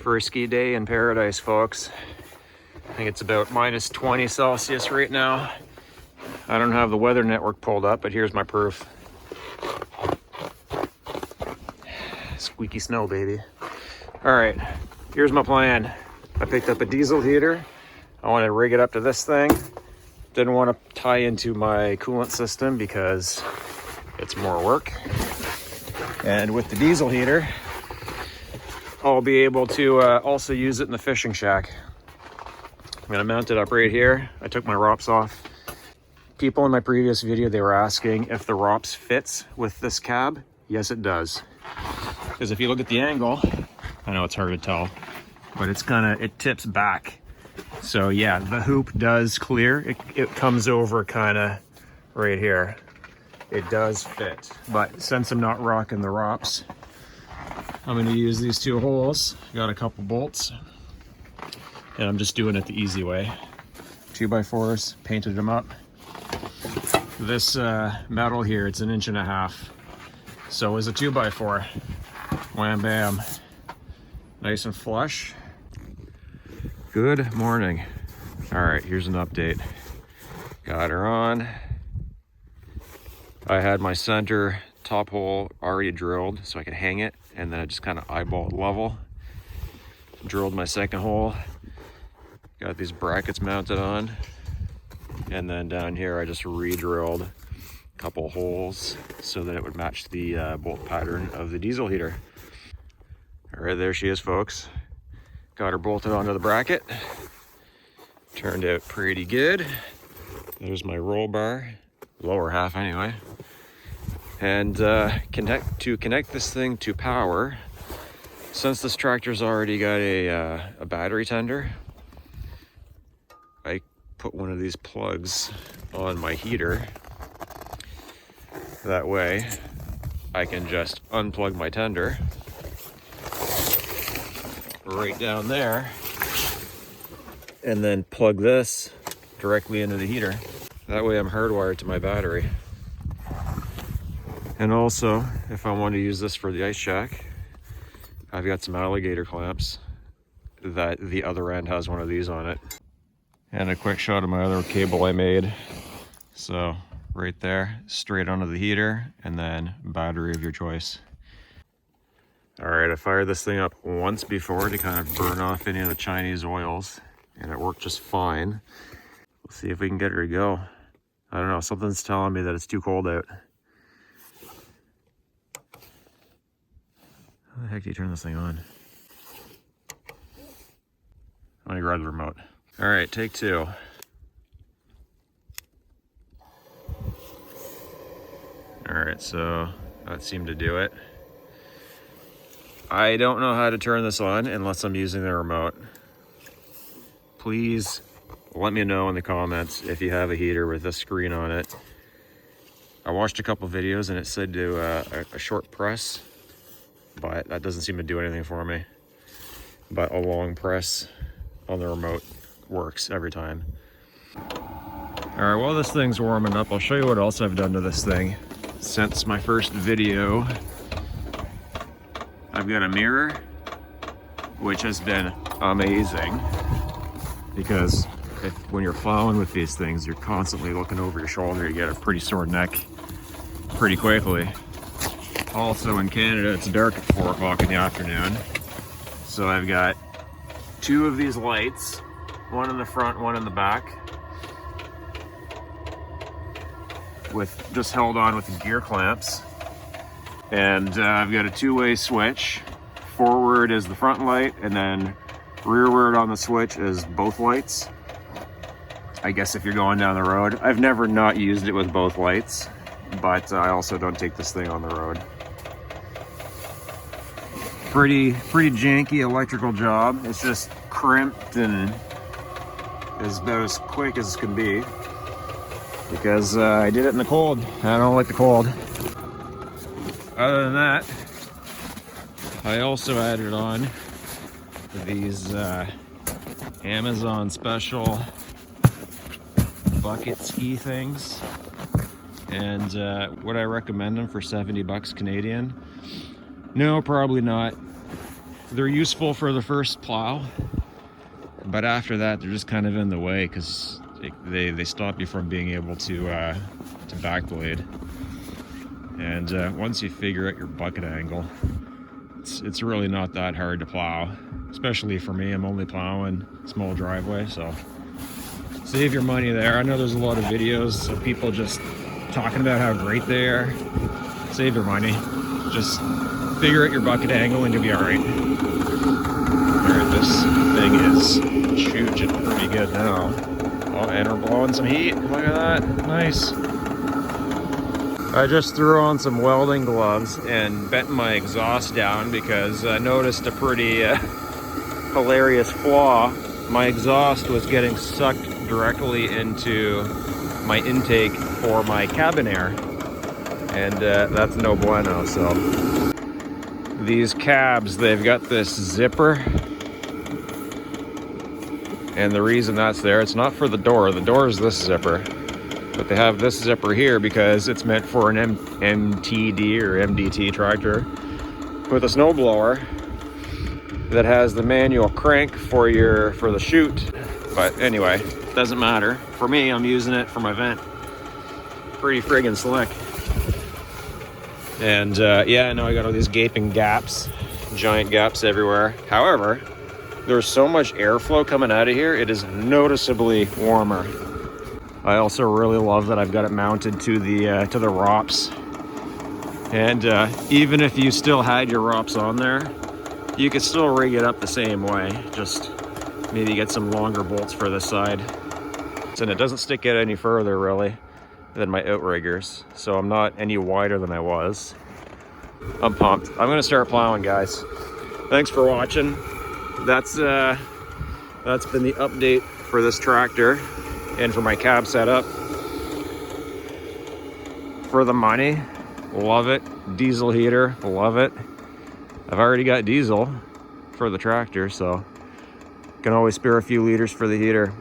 First ski day in paradise, folks. I think it's about minus 20 Celsius right now. I don't have the weather network pulled up, but here's my proof. Squeaky snow, baby. All right, here's my plan. I picked up a diesel heater. I want to rig it up to this thing. Didn't want to tie into my coolant system because it's more work. And with the diesel heater, I'll be able to also use it in the fishing shack. I'm gonna mount it up right here. I took my ROPS off. People in my previous video, they were asking if the ROPS fits with this cab. Yes, it does. Because if you look at the angle, I know it's hard to tell, but it tips back. So yeah, the hoop does clear. It comes over kind of right here. It does fit. But since I'm not rocking the ROPS, I'm gonna use these two holes. Got a couple bolts. And I'm just doing it the easy way. 2x4s, painted them up. This metal here, it's 1.5 inches. So is a 2x4. Wham bam. Nice and flush. Good morning. All right, here's an update. Got her on. I had my center top hole already drilled so I could hang it, and then I just kind of eyeballed level. Drilled my second hole. Got these brackets mounted on, and then down here I just re-drilled a couple holes so that it would match the bolt pattern of the diesel heater. All right, there she is, folks. Got her bolted onto the bracket. Turned out pretty good. There's my roll bar, lower half anyway. And to connect this thing to power, since this tractor's already got a battery tender, I put one of these plugs on my heater. That way I can just unplug my tender right down there and then plug this directly into the heater. That way I'm hardwired to my battery. And also, if I want to use this for the ice shack, I've got some alligator clamps that the other end has one of these on it. And a quick shot of my other cable I made. So right there, straight onto the heater, and then battery of your choice. All right, I fired this thing up once before to kind of burn off any of the Chinese oils, and it worked just fine. We'll see if we can get her to go. I don't know, something's telling me that it's too cold out. How the heck do you turn this thing on? Let me grab the remote. All right, take two. All right, so that seemed to do it. I don't know how to turn this on unless I'm using the remote. Please let me know in the comments if you have a heater with this screen on it. I watched a couple videos and it said do a short press, but that doesn't seem to do anything for me. But a long press on the remote works every time. All right, while this thing's warming up, I'll show you what else I've done to this thing since my first video. I've got a mirror, which has been amazing because when you're plowing with these things, you're constantly looking over your shoulder. You get a pretty sore neck pretty quickly. Also in Canada, it's dark at 4 o'clock in the afternoon. So I've got two of these lights, one in the front, one in the back, with just held on with the gear clamps. And I've got a two-way switch. Forward is the front light, and then rearward on the switch is both lights. I guess if you're going down the road. I've never not used it with both lights, but I also don't take this thing on the road. Pretty janky electrical job. It's just crimped and is about as quick as it can be because I did it in the cold. I don't like the cold. Other than that, I also added on these Amazon special bucket ski things, and would I recommend them for 70 bucks Canadian? No, probably not. they're useful for the first plow, but after that they're just kind of in the way because they stop you from being able to backblade. And once you figure out your bucket angle, it's really not that hard to plow, especially for me. I'm only plowing small driveway, so save your money there. I know there's a lot of videos of people just talking about how great they are. Save your money. Just figure out your bucket angle and you'll be all right. All right, this thing is chooching pretty good now. Oh, and we're blowing some heat. Look at that. Nice. I just threw on some welding gloves and bent my exhaust down because I noticed a pretty hilarious flaw. My exhaust was getting sucked directly into my intake for my cabin air, and that's no bueno. So these cabs, they've got this zipper, and the reason that's there, it's not for the door is this zipper, but they have this zipper here because it's meant for an MTD or MDT tractor with a snowblower that has the manual crank for the chute. But anyway, doesn't matter. For me, I'm using it for my vent. Pretty friggin' slick. And yeah, I know I got all these gaping gaps, giant gaps everywhere. However, there's so much airflow coming out of here, it is noticeably warmer. I also really love that I've got it mounted to the ROPS. And even if you still had your ROPS on there, you could still rig it up the same way. Just maybe get some longer bolts for this side. And it doesn't stick out any further really than my outriggers, so I'm not any wider than I was. I'm pumped. I'm gonna start plowing, guys. Thanks for watching. That's been the update for this tractor and for my cab setup. For the money, love it. Diesel heater, love it. I've already got diesel for the tractor, so can always spare a few liters for the heater.